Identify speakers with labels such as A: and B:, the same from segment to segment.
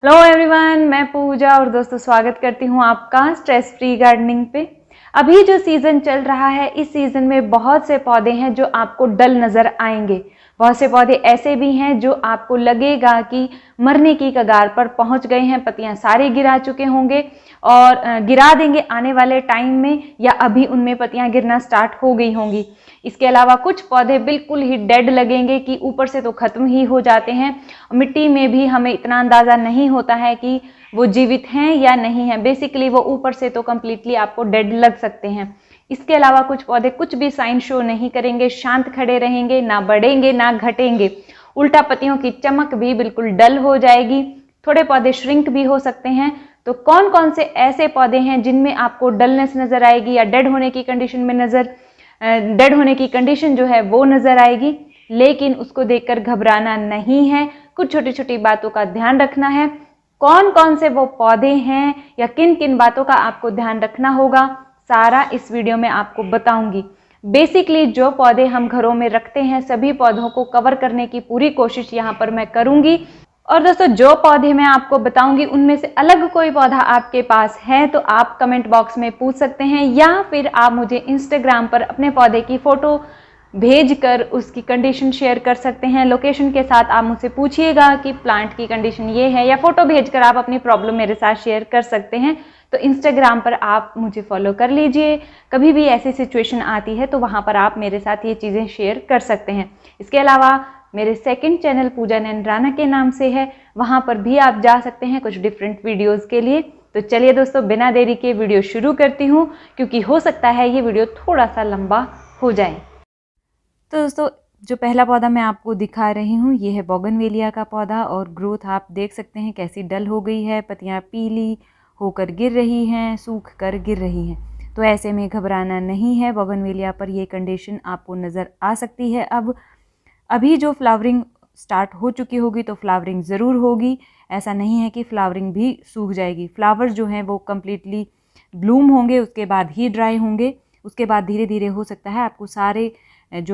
A: Hello everyone, मैं पूजा और दोस्तों स्वागत करती हूँ आपका स्ट्रेस फ्री गार्डनिंग पे। अभी जो सीज़न चल रहा है, इस सीज़न में बहुत से पौधे हैं जो आपको डल नज़र आएंगे। बहुत से पौधे ऐसे भी हैं जो आपको लगेगा कि मरने की कगार पर पहुंच गए हैं, पत्तियां सारी गिरा चुके होंगे और गिरा देंगे आने वाले टाइम में, या अभी उनमें पत्तियां गिरना स्टार्ट हो गई होंगी। इसके अलावा कुछ पौधे बिल्कुल ही डेड लगेंगे कि ऊपर से तो खत्म ही हो जाते हैं, मिट्टी में भी हमें इतना अंदाज़ा नहीं होता है कि वो जीवित हैं या नहीं हैं। बेसिकली वो ऊपर से तो कम्प्लीटली आपको डेड लग सकते हैं। इसके अलावा कुछ पौधे कुछ भी साइन शो नहीं करेंगे, शांत खड़े रहेंगे, ना बढ़ेंगे ना घटेंगे। उल्टा पत्तियों की चमक भी बिल्कुल डल हो जाएगी। थोड़े पौधे श्रिंक भी हो सकते हैं। तो कौन कौन से ऐसे पौधे हैं जिनमें आपको डलनेस नजर आएगी या डेड होने की कंडीशन में डेड होने की कंडीशन जो है वो नजर आएगी, लेकिन उसको देखकर घबराना नहीं है। कुछ छोटी छोटी बातों का ध्यान रखना है। कौन कौन से वो पौधे हैं या किन किन बातों का आपको ध्यान रखना होगा, सारा इस वीडियो में आपको बताऊंगी। बेसिकली जो पौधे हम घरों में रखते हैं, सभी पौधों को कवर करने की पूरी कोशिश यहाँ पर मैं करूंगी। और दोस्तों, जो पौधे मैं आपको बताऊंगी उनमें से अलग कोई पौधा आपके पास है तो आप कमेंट बॉक्स में पूछ सकते हैं, या फिर आप मुझे इंस्टाग्राम पर अपने पौधे की फोटो भेजकर उसकी कंडीशन शेयर कर सकते हैं। लोकेशन के साथ आप मुझसे पूछिएगा कि प्लांट की कंडीशन ये है, या फोटो भेजकर आप अपनी प्रॉब्लम मेरे साथ शेयर कर सकते हैं। तो इंस्टाग्राम पर आप मुझे फॉलो कर लीजिए। कभी भी ऐसी सिचुएशन आती है तो वहाँ पर आप मेरे साथ ये चीज़ें शेयर कर सकते हैं। इसके अलावा मेरे सेकंड चैनल पूजा नैन राणा के नाम से है, वहाँ पर भी आप जा सकते हैं कुछ डिफरेंट वीडियोज़ के लिए। तो चलिए दोस्तों, बिना देरी के वीडियो शुरू करती हूँ, क्योंकि हो सकता है ये वीडियो थोड़ा सा लंबा हो जाए। तो दोस्तों, जो पहला पौधा मैं आपको दिखा रही हूँ ये है बोगनवेलिया का पौधा, और ग्रोथ आप देख सकते हैं कैसी डल हो गई है। पत्तियाँ पीली होकर गिर रही हैं, सूख कर गिर रही हैं। तो ऐसे में घबराना नहीं है। बोगनवेलिया पर ये कंडीशन आपको नज़र आ सकती है। अब अभी जो फ्लावरिंग स्टार्ट हो चुकी होगी तो फ्लावरिंग ज़रूर होगी। ऐसा नहीं है कि फ्लावरिंग भी सूख जाएगी। फ्लावर्स जो हैं वो कम्प्लीटली ब्लूम होंगे, उसके बाद ही ड्राई होंगे। उसके बाद धीरे धीरे हो सकता है आपको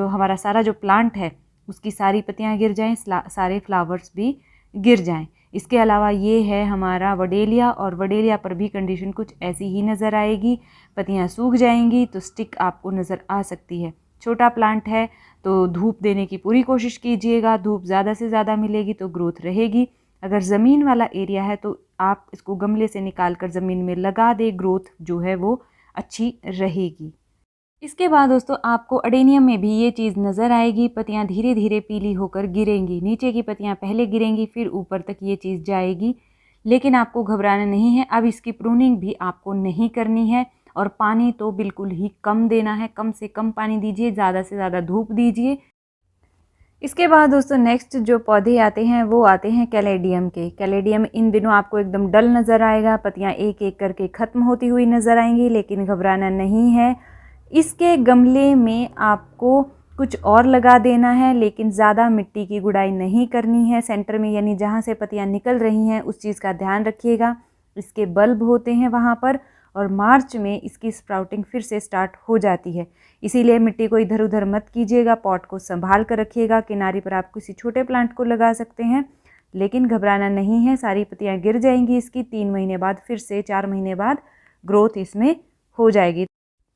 A: हमारा सारा जो प्लांट है उसकी सारी पत्तियां गिर जाएं, सारे फ्लावर्स भी गिर जाएं। इसके अलावा ये है हमारा वडेलिया, और वडेलिया पर भी कंडीशन कुछ ऐसी ही नज़र आएगी। पत्तियां सूख जाएंगी तो स्टिक आपको नज़र आ सकती है। छोटा प्लांट है तो धूप देने की पूरी कोशिश कीजिएगा। धूप ज़्यादा से ज़्यादा मिलेगी तो ग्रोथ रहेगी। अगर ज़मीन वाला एरिया है तो आप इसको गमले से निकाल कर ज़मीन में लगा दे, ग्रोथ जो है वो अच्छी रहेगी। इसके बाद दोस्तों, आपको अडेनियम में भी ये चीज़ नज़र आएगी। पत्तियां धीरे धीरे पीली होकर गिरेंगी। नीचे की पत्तियां पहले गिरेंगी, फिर ऊपर तक ये चीज़ जाएगी। लेकिन आपको घबराना नहीं है। अब इसकी प्रूनिंग भी आपको नहीं करनी है, और पानी तो बिल्कुल ही कम देना है। कम से कम पानी दीजिए, ज़्यादा से ज़्यादा धूप दीजिए। इसके बाद दोस्तों, नेक्स्ट जो पौधे आते हैं वो आते हैं कैलेडियम के। कैलेडियम इन दिनों आपको एकदम डल नज़र आएगा। पत्तियां एक एक करके ख़त्म होती हुई नज़र आएंगी, लेकिन घबराना नहीं है। इसके गमले में आपको कुछ और लगा देना है, लेकिन ज़्यादा मिट्टी की गुड़ाई नहीं करनी है। सेंटर में यानी जहाँ से पत्तियां निकल रही हैं उस चीज़ का ध्यान रखिएगा। इसके बल्ब होते हैं वहाँ पर, और मार्च में इसकी स्प्राउटिंग फिर से स्टार्ट हो जाती है। इसीलिए मिट्टी को इधर उधर मत कीजिएगा, पॉट को संभाल कर रखिएगा। किनारे पर आप किसी छोटे प्लांट को लगा सकते हैं, लेकिन घबराना नहीं है। सारी पत्तियाँ गिर जाएंगी इसकी 3 महीने बाद, फिर से 4 महीने बाद ग्रोथ इसमें हो जाएगी।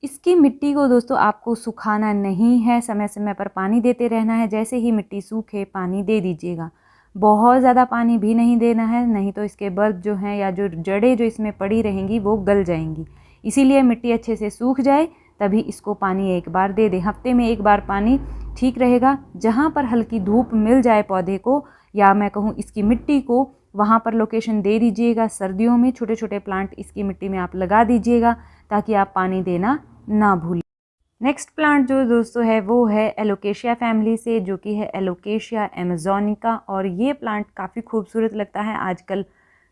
A: इसकी मिट्टी को दोस्तों आपको सुखाना नहीं है, समय समय पर पानी देते रहना है। जैसे ही मिट्टी सूखे पानी दे दीजिएगा। बहुत ज़्यादा पानी भी नहीं देना है, नहीं तो इसके बल्ब जो हैं या जो जड़ें जो इसमें पड़ी रहेंगी वो गल जाएंगी। इसीलिए मिट्टी अच्छे से सूख जाए तभी इसको पानी एक बार दे दें। हफ्ते में एक बार पानी ठीक रहेगा। जहाँ पर हल्की धूप मिल जाए पौधे को, या मैं कहूँ इसकी मिट्टी को, वहाँ पर लोकेशन दे दीजिएगा। सर्दियों में छोटे छोटे प्लांट इसकी मिट्टी में आप लगा दीजिएगा, ताकि आप पानी देना ना भूलें। नेक्स्ट प्लांट जो दोस्तों है वो है एलोकेशिया फैमिली से, जो कि है एलोकेशिया अमेज़ोनिका। और ये प्लांट काफ़ी खूबसूरत लगता है। आजकल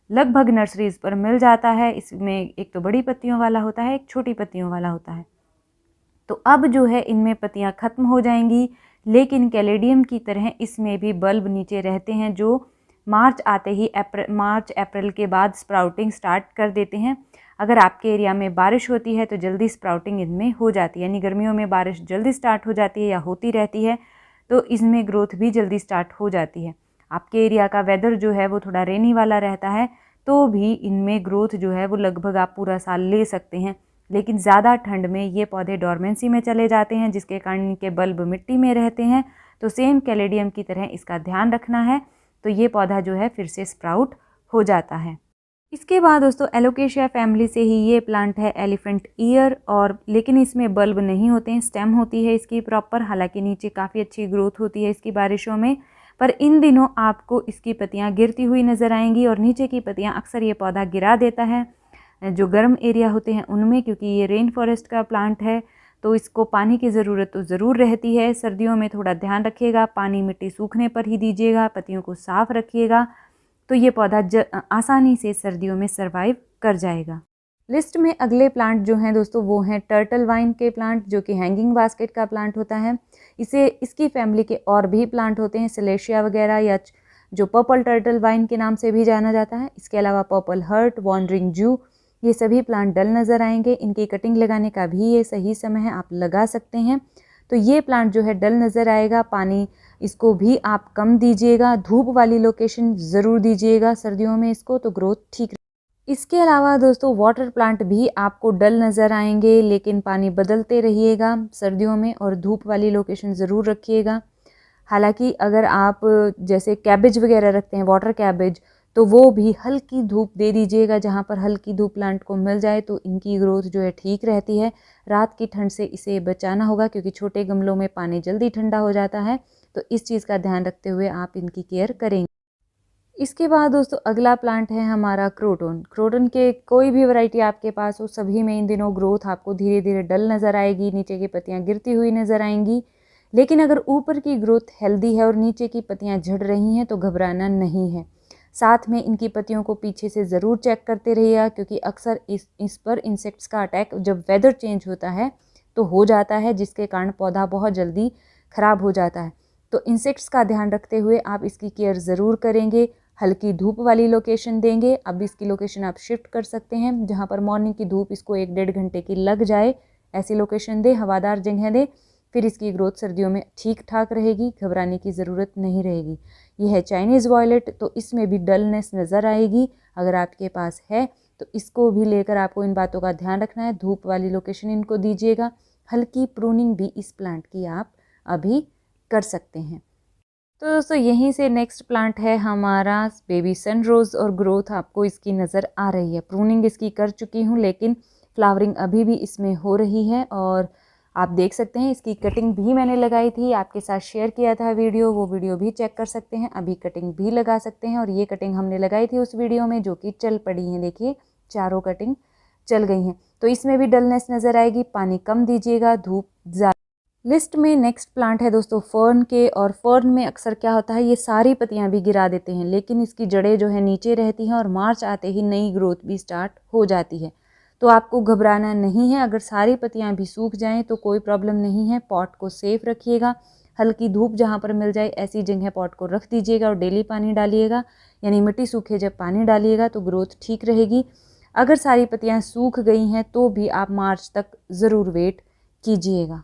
A: लगभग नर्सरीज़ पर मिल जाता है। इसमें एक तो बड़ी पत्तियों वाला होता है, एक छोटी पत्तियों वाला होता है। तो अब जो है इनमें पत्तियां ख़त्म हो जाएंगी, लेकिन कैलेडियम की तरह इसमें भी बल्ब नीचे रहते हैं, जो मार्च आते ही मार्च अप्रैल के बाद स्प्राउटिंग स्टार्ट कर देते हैं। अगर आपके एरिया में बारिश होती है तो जल्दी स्प्राउटिंग इनमें हो जाती है, यानी गर्मियों में बारिश जल्दी स्टार्ट हो जाती है या होती रहती है, तो इसमें ग्रोथ भी जल्दी स्टार्ट हो जाती है। आपके एरिया का वेदर जो है वो थोड़ा रेनी वाला रहता है तो भी इनमें ग्रोथ जो है वो लगभग आप पूरा साल ले सकते हैं। लेकिन ज़्यादा ठंड में ये पौधे डोरमेंसी में चले जाते हैं, जिसके कारण इनके बल्ब मिट्टी में रहते हैं। तो सेम कैलेडियम की तरह इसका ध्यान रखना है, तो ये पौधा जो है फिर से स्प्राउट हो जाता है। इसके बाद दोस्तों एलोकेशिया फैमिली से ही ये प्लांट है एलिफेंट ईयर, और लेकिन इसमें बल्ब नहीं होते हैं, स्टेम होती है इसकी प्रॉपर। हालांकि नीचे काफ़ी अच्छी ग्रोथ होती है इसकी बारिशों में, पर इन दिनों आपको इसकी पत्तियां गिरती हुई नज़र आएंगी और नीचे की पत्तियां अक्सर ये पौधा गिरा देता है जो गर्म एरिया होते हैं उनमें, क्योंकि ये रेन फॉरेस्ट का प्लांट है तो इसको पानी की ज़रूरत तो ज़रूर रहती है। सर्दियों में थोड़ा ध्यान रखिएगा, पानी मिट्टी सूखने पर ही दीजिएगा, पत्तियों को साफ़ रखिएगा, तो ये पौधा आसानी से सर्दियों में सरवाइव कर जाएगा। लिस्ट में अगले प्लांट जो हैं दोस्तों वो हैं टर्टल वाइन के प्लांट, जो कि हैंगिंग बास्केट का प्लांट होता है। इसकी फैमिली के और भी प्लांट होते हैं, सिलेशिया वगैरह, या जो पर्पल टर्टल वाइन के नाम से भी जाना जाता है। इसके अलावा पर्पल हर्ट, वॉन्डरिंग जू, ये सभी प्लांट डल नज़र आएंगे। इनकी कटिंग लगाने का भी ये सही समय है, आप लगा सकते हैं। तो ये प्लांट जो है डल नज़र आएगा। पानी इसको भी आप कम दीजिएगा, धूप वाली लोकेशन ज़रूर दीजिएगा सर्दियों में इसको, तो ग्रोथ ठीक। इसके अलावा दोस्तों वाटर प्लांट भी आपको डल नज़र आएंगे, लेकिन पानी बदलते रहिएगा सर्दियों में और धूप वाली लोकेशन ज़रूर रखिएगा। हालांकि अगर आप जैसे कैबेज वगैरह रखते हैं, वाटर कैबेज, तो वो भी हल्की धूप दे दीजिएगा। जहाँ पर हल्की धूप प्लांट को मिल जाए तो इनकी ग्रोथ जो है ठीक रहती है। रात की ठंड से इसे बचाना होगा, क्योंकि छोटे गमलों में पानी जल्दी ठंडा हो जाता है, तो इस चीज़ का ध्यान रखते हुए आप इनकी केयर करेंगे। इसके बाद दोस्तों अगला प्लांट है हमारा क्रोटन। क्रोटन के कोई भी वैरायटी आपके पास हो, सभी में इन दिनों ग्रोथ आपको धीरे धीरे डल नज़र आएगी, नीचे की पत्तियाँ गिरती हुई नज़र आएंगी। लेकिन अगर ऊपर की ग्रोथ हेल्दी है और नीचे की पत्तियाँ झड़ रही हैं तो घबराना नहीं है। साथ में इनकी पत्तियों को पीछे से ज़रूर चेक करते रहिएगा, क्योंकि अक्सर इस पर इंसेक्ट्स का अटैक जब वेदर चेंज होता है तो हो जाता है, जिसके कारण पौधा बहुत जल्दी ख़राब हो जाता है। तो इंसेक्ट्स का ध्यान रखते हुए आप इसकी केयर ज़रूर करेंगे। हल्की धूप वाली लोकेशन देंगे। अब इसकी लोकेशन आप शिफ्ट कर सकते हैं, जहाँ पर मॉर्निंग की धूप इसको 1-1.5 घंटे की लग जाए, ऐसी लोकेशन दे, हवादार जगह दे। फिर इसकी ग्रोथ सर्दियों में ठीक ठाक रहेगी, घबराने की ज़रूरत नहीं रहेगी। यह है चाइनीज़ वॉयलेट, तो इसमें भी डलनेस नज़र आएगी। अगर आपके पास है तो इसको भी लेकर आपको इन बातों का ध्यान रखना है। धूप वाली लोकेशन इनको दीजिएगा। हल्की प्रूनिंग भी इस प्लांट की आप अभी कर सकते हैं। तो दोस्तों यहीं से नेक्स्ट प्लांट है हमारा बेबी सन रोज़, और ग्रोथ आपको इसकी नज़र आ रही है। प्रूनिंग इसकी कर चुकी हूँ, लेकिन फ्लावरिंग अभी भी इसमें हो रही है, और आप देख सकते हैं इसकी कटिंग भी मैंने लगाई थी, आपके साथ शेयर किया था वीडियो, वो वीडियो भी चेक कर सकते हैं। अभी कटिंग भी लगा सकते हैं, और ये कटिंग हमने लगाई थी उस वीडियो में, जो कि चल पड़ी हैं। देखिए चारों कटिंग चल गई हैं। तो इसमें भी डलनेस नज़र आएगी। पानी कम दीजिएगा, धूप ज़्यादा। लिस्ट में नेक्स्ट प्लांट है दोस्तों फर्न के, और फर्न में अक्सर क्या होता है, ये सारी पत्तियां भी गिरा देते हैं, लेकिन इसकी जड़ें जो है नीचे रहती हैं और मार्च आते ही नई ग्रोथ भी स्टार्ट हो जाती है। तो आपको घबराना नहीं है। अगर सारी पत्तियां भी सूख जाएं तो कोई प्रॉब्लम नहीं है। पॉट को सेफ रखिएगा, हल्की धूप जहाँ पर मिल जाए ऐसी जगह पॉट को रख दीजिएगा, और डेली पानी डालिएगा, यानी मिट्टी सूखे जब पानी डालिएगा तो ग्रोथ ठीक रहेगी। अगर सारी पत्तियाँ सूख गई हैं तो भी आप मार्च तक ज़रूर वेट कीजिएगा।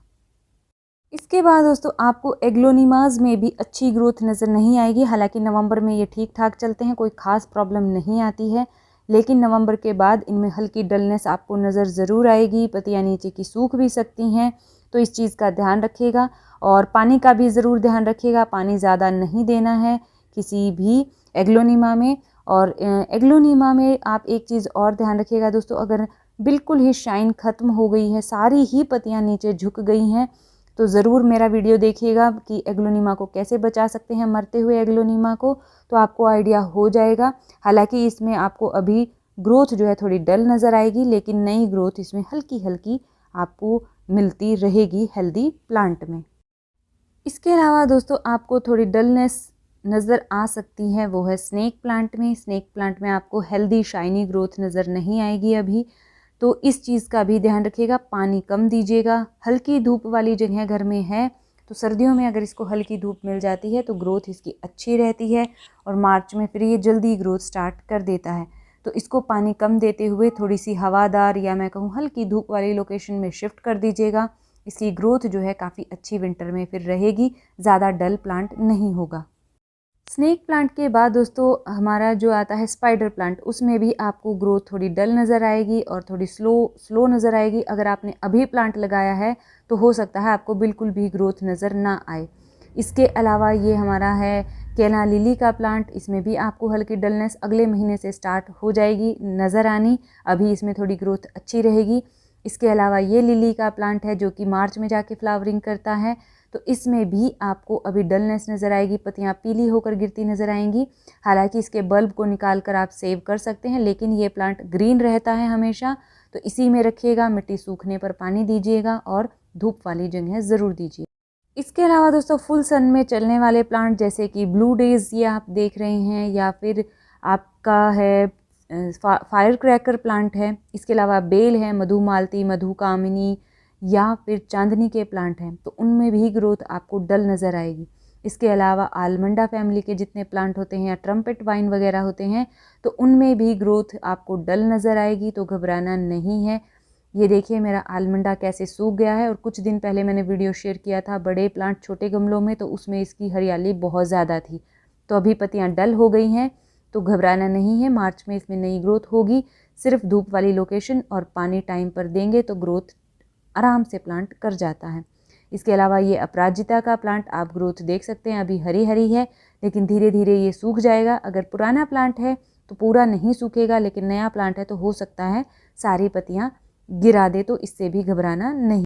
A: इसके बाद दोस्तों आपको एग्लोनिमाज में भी अच्छी ग्रोथ नज़र नहीं आएगी। हालांकि नवंबर में ये ठीक ठाक चलते हैं, कोई ख़ास प्रॉब्लम नहीं आती है, लेकिन नवंबर के बाद इनमें हल्की डलनेस आपको नज़र ज़रूर आएगी। पत्तियाँ नीचे की सूख भी सकती हैं, तो इस चीज़ का ध्यान रखिएगा। और पानी का भी ज़रूर ध्यान रखिएगा, पानी ज़्यादा नहीं देना है किसी भी एग्लोनिमा में। और एग्लोनिमा में आप एक चीज़ और ध्यान रखिएगा दोस्तों, अगर बिल्कुल ही शाइन ख़त्म हो गई है, सारी ही पत्तियाँ नीचे झुक गई हैं, तो ज़रूर मेरा वीडियो देखिएगा कि एग्लोनिमा को कैसे बचा सकते हैं, मरते हुए एग्लोनिमा को, तो आपको आइडिया हो जाएगा। हालांकि इसमें आपको अभी ग्रोथ जो है थोड़ी डल नज़र आएगी, लेकिन नई ग्रोथ इसमें हल्की हल्की आपको मिलती रहेगी हेल्दी प्लांट में। इसके अलावा दोस्तों आपको थोड़ी डलनेस नज़र आ सकती है, वो है स्नेक प्लांट में। स्नेक प्लांट में आपको हेल्दी शाइनी ग्रोथ नज़र नहीं आएगी अभी, तो इस चीज़ का भी ध्यान रखिएगा। पानी कम दीजिएगा। हल्की धूप वाली जगह घर में है तो सर्दियों में अगर इसको हल्की धूप मिल जाती है तो ग्रोथ इसकी अच्छी रहती है, और मार्च में फिर ये जल्दी ग्रोथ स्टार्ट कर देता है। तो इसको पानी कम देते हुए थोड़ी सी हवादार, या मैं कहूँ हल्की धूप वाली लोकेशन में शिफ्ट कर दीजिएगा। इसकी ग्रोथ जो है काफ़ी अच्छी विंटर में फिर रहेगी, ज़्यादा डल प्लांट नहीं होगा। स्नेक प्लांट के बाद दोस्तों हमारा जो आता है स्पाइडर प्लांट, उसमें भी आपको ग्रोथ थोड़ी डल नज़र आएगी और थोड़ी स्लो नज़र आएगी। अगर आपने अभी प्लांट लगाया है तो हो सकता है आपको बिल्कुल भी ग्रोथ नज़र ना आए। इसके अलावा ये हमारा है केला लिली का प्लांट, इसमें भी आपको हल्की डलनेस अगले महीने से स्टार्ट हो जाएगी नज़र आनी। अभी इसमें थोड़ी ग्रोथ अच्छी रहेगी। इसके अलावा ये लिली का प्लांट है जो कि मार्च में जाके फ्लावरिंग करता है, तो इसमें भी आपको अभी डलनेस नज़र आएगी, पत्तियां पीली होकर गिरती नज़र आएंगी। हालांकि इसके बल्ब को निकाल कर आप सेव कर सकते हैं, लेकिन ये प्लांट ग्रीन रहता है हमेशा, तो इसी में रखिएगा। मिट्टी सूखने पर पानी दीजिएगा और धूप वाली जगह ज़रूर दीजिए। इसके अलावा दोस्तों फुल सन में चलने वाले प्लांट जैसे कि ब्लू डेज ये आप देख रहे हैं, या फिर आपका है फायर क्रैकर प्लांट है। इसके अलावा बेल है, मधुमालती, मधुकामिनी या फिर चांदनी के प्लांट हैं, तो उनमें भी ग्रोथ आपको डल नज़र आएगी। इसके अलावा आलमंडा फैमिली के जितने प्लांट होते हैं या ट्रम्पेट वाइन वगैरह होते हैं, तो उनमें भी ग्रोथ आपको डल नज़र आएगी, तो घबराना नहीं है। ये देखिए मेरा आलमंडा कैसे सूख गया है, और कुछ दिन पहले मैंने वीडियो शेयर किया था बड़े प्लांट छोटे गमलों में, तो उसमें इसकी हरियाली बहुत ज़्यादा थी। तो अभी पत्तियाँ डल हो गई हैं, तो घबराना नहीं है। मार्च में इसमें नई ग्रोथ होगी। सिर्फ धूप वाली लोकेशन और पानी टाइम पर देंगे तो ग्रोथ आराम से प्लांट कर जाता है। इसके अलावा ये अपराजिता का प्लांट आप ग्रोथ देख सकते हैं, अभी हरी हरी है, लेकिन धीरे धीरे ये सूख जाएगा। अगर पुराना प्लांट है तो पूरा नहीं सूखेगा, लेकिन नया प्लांट है तो हो सकता है सारी पत्तियां गिरा दे, तो इससे भी घबराना नहीं।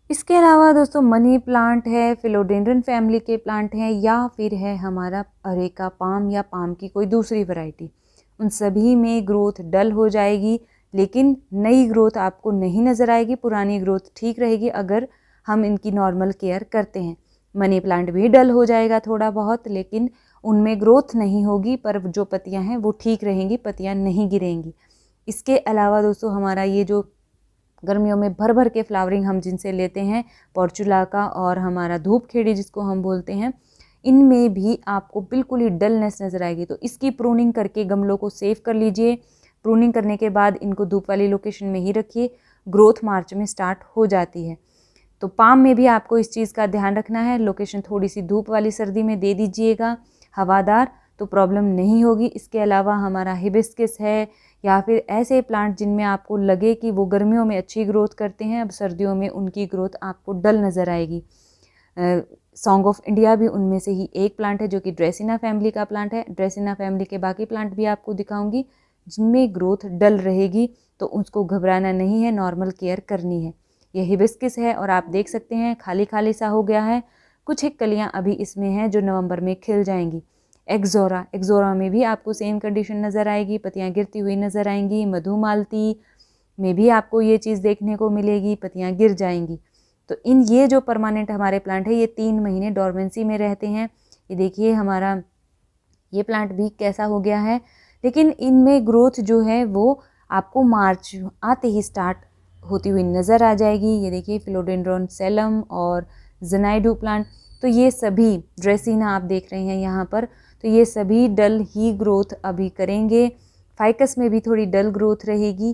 A: इसके अलावा दोस्तों मनी प्लांट है, फिलोडेंड्रन फैमिली के प्लांट हैं, या फिर है हमारा अरेका पाम या पाम की कोई दूसरी वैरायटी, उन सभी में ग्रोथ डल हो जाएगी, लेकिन नई ग्रोथ आपको नहीं नज़र आएगी। पुरानी ग्रोथ ठीक रहेगी अगर हम इनकी नॉर्मल केयर करते हैं। मनी प्लांट भी डल हो जाएगा थोड़ा बहुत, लेकिन उनमें ग्रोथ नहीं होगी, पर जो पत्तियां हैं वो ठीक रहेंगी, पत्तियां नहीं गिरेंगी। इसके अलावा दोस्तों हमारा ये जो गर्मियों में भर भर के फ्लावरिंग हम जिनसे लेते हैं, पोर्चुला का और हमारा धूप खेड़ी जिसको हम बोलते हैं, इनमें भी आपको बिल्कुल ही डलनेस नज़र आएगी। तो इसकी प्रूनिंग करके गमलों को सेव कर लीजिए। प्रूनिंग करने के बाद इनको धूप वाली लोकेशन में ही रखिए। ग्रोथ मार्च में स्टार्ट हो जाती है। तो पाम में भी आपको इस चीज़ का ध्यान रखना है, लोकेशन थोड़ी सी धूप वाली सर्दी में दे दीजिएगा, हवादार, तो प्रॉब्लम नहीं होगी। इसके अलावा हमारा हिबिस्कस है, या फिर ऐसे प्लांट जिनमें आपको लगे कि वो गर्मियों में अच्छी ग्रोथ करते हैं, अब सर्दियों में उनकी ग्रोथ आपको डल नज़र आएगी। सॉन्ग ऑफ इंडिया भी उनमें से ही एक प्लांट है जो कि ड्रेसिना फैमिली का प्लांट है। ड्रेसिना फैमिली के बाकी प्लांट भी आपको दिखाऊंगी जिनमें ग्रोथ डल रहेगी, तो उसको घबराना नहीं है, नॉर्मल केयर करनी है। यह हिबिस्कस है और आप देख सकते हैं खाली खाली सा हो गया है, कुछ एक कलियां अभी इसमें हैं जो नवंबर में खिल जाएंगी। एक्सोरा में भी आपको सेम कंडीशन नज़र आएगी, पत्तियां गिरती हुई नज़र आएंगी। मधुमालती में भी आपको ये चीज़ देखने को मिलेगी, पत्तियां गिर जाएंगी। तो ये जो परमानेंट हमारे प्लांट है ये 3 महीने डोरमेंसी में रहते हैं। ये देखिए हमारा ये प्लांट भी कैसा हो गया है, लेकिन इनमें ग्रोथ जो है वो आपको मार्च आते ही स्टार्ट होती हुई नज़र आ जाएगी। ये देखिए फिलोडेंड्रॉन सेलम और जनाइडू प्लांट, तो ये सभी ड्रेसिना आप देख रहे हैं यहाँ पर, तो ये सभी डल ही ग्रोथ अभी करेंगे। फाइकस में भी थोड़ी डल ग्रोथ रहेगी,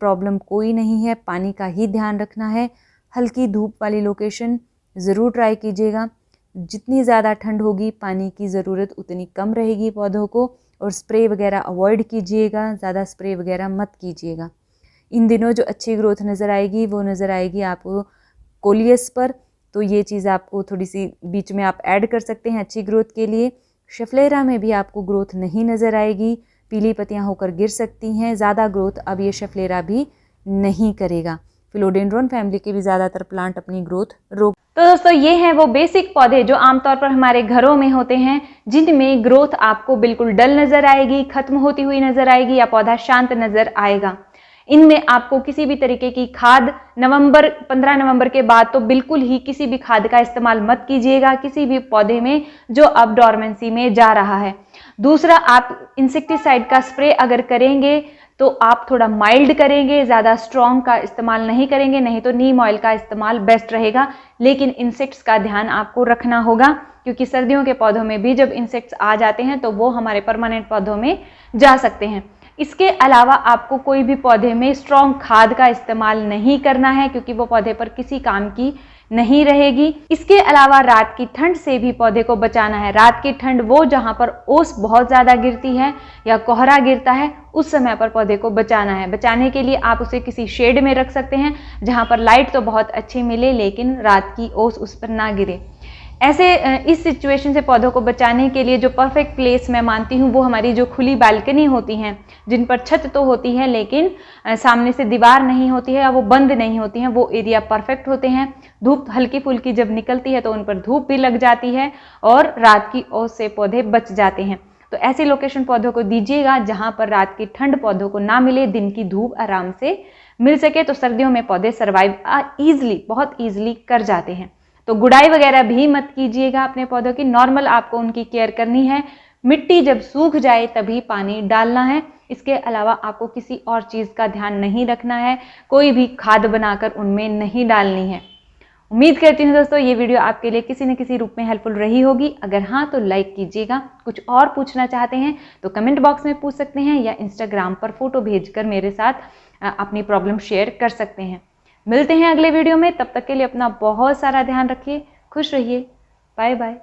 A: प्रॉब्लम कोई नहीं है, पानी का ही ध्यान रखना है। हल्की धूप वाली लोकेशन ज़रूर ट्राई कीजिएगा। जितनी ज़्यादा ठंड होगी पानी की ज़रूरत उतनी कम रहेगी पौधों को, और स्प्रे वगैरह अवॉइड कीजिएगा, ज़्यादा स्प्रे वगैरह मत कीजिएगा। इन दिनों जो अच्छी ग्रोथ नज़र आएगी वो नज़र आएगी आपको कोलियस पर, तो ये चीज़ आपको थोड़ी सी बीच में आप ऐड कर सकते हैं अच्छी ग्रोथ के लिए। शेफलेरा में भी आपको ग्रोथ नहीं नज़र आएगी, पीली पत्तियां होकर गिर सकती हैं, ज़्यादा ग्रोथ अब ये शेफलेरा भी नहीं करेगा। फिलोडेंड्रॉन फैमिली के भी ज़्यादातर प्लांट अपनी ग्रोथ रोक। तो दोस्तों ये हैं वो बेसिक पौधे जो आमतौर पर हमारे घरों में होते हैं, जिनमें ग्रोथ आपको बिल्कुल डल नज़र आएगी, खत्म होती हुई नज़र आएगी, या पौधा शांत नज़र आएगा। इनमें आपको किसी भी तरीके की खाद 15 नवंबर के बाद तो बिल्कुल ही किसी भी खाद का इस्तेमाल मत कीजिएगा किसी भी पौधे में जो अब डोरमेंसी में जा रहा है। दूसरा, आप इंसेक्टिसाइड का स्प्रे अगर करेंगे तो आप थोड़ा माइल्ड करेंगे, ज़्यादा स्ट्रॉन्ग का इस्तेमाल नहीं करेंगे, नहीं तो नीम ऑयल का इस्तेमाल बेस्ट रहेगा। लेकिन इंसेक्ट्स का ध्यान आपको रखना होगा, क्योंकि सर्दियों के पौधों में भी जब इंसेक्ट्स आ जाते हैं तो वो हमारे परमानेंट पौधों में जा सकते हैं। इसके अलावा आपको कोई भी पौधे में स्ट्रॉन्ग खाद का इस्तेमाल नहीं करना है, क्योंकि वो पौधे पर किसी काम की नहीं रहेगी। इसके अलावा रात की ठंड से भी पौधे को बचाना है। रात की ठंड वो जहां पर ओस बहुत ज़्यादा गिरती है या कोहरा गिरता है, उस समय पर पौधे को बचाना है। बचाने के लिए आप उसे किसी शेड में रख सकते हैं जहां पर लाइट तो बहुत अच्छी मिले लेकिन रात की ओस उस पर ना गिरे। ऐसे इस सिचुएशन से पौधों को बचाने के लिए जो परफेक्ट प्लेस मैं मानती हूँ वो हमारी जो खुली बालकनी होती हैं, जिन पर छत तो होती है लेकिन सामने से दीवार नहीं होती है या वो बंद नहीं होती हैं, वो एरिया परफेक्ट होते हैं। धूप हल्की फुल्की जब निकलती है तो उन पर धूप भी लग जाती है और रात की ओस से पौधे बच जाते हैं। तो ऐसी लोकेशन पौधों को दीजिएगा जहां पर रात की ठंड पौधों को ना मिले, दिन की धूप आराम से मिल सके। तो सर्दियों में पौधे सर्वाइव ईजिली, बहुत ईजिली कर जाते हैं। तो गुड़ाई वगैरह भी मत कीजिएगा अपने पौधों की, नॉर्मल आपको उनकी केयर करनी है। मिट्टी जब सूख जाए तभी पानी डालना है। इसके अलावा आपको किसी और चीज़ का ध्यान नहीं रखना है, कोई भी खाद बनाकर उनमें नहीं डालनी है। उम्मीद करती हूँ दोस्तों ये वीडियो आपके लिए किसी न किसी रूप में हेल्पफुल रही होगी। अगर हाँ तो लाइक कीजिएगा। कुछ और पूछना चाहते हैं तो कमेंट बॉक्स में पूछ सकते हैं या इंस्टाग्राम पर फोटो भेजकर मेरे साथ अपनी प्रॉब्लम शेयर कर सकते हैं। मिलते हैं अगले वीडियो में, तब तक के लिए अपना बहुत सारा ध्यान रखिए, खुश रहिए, बाय बाय।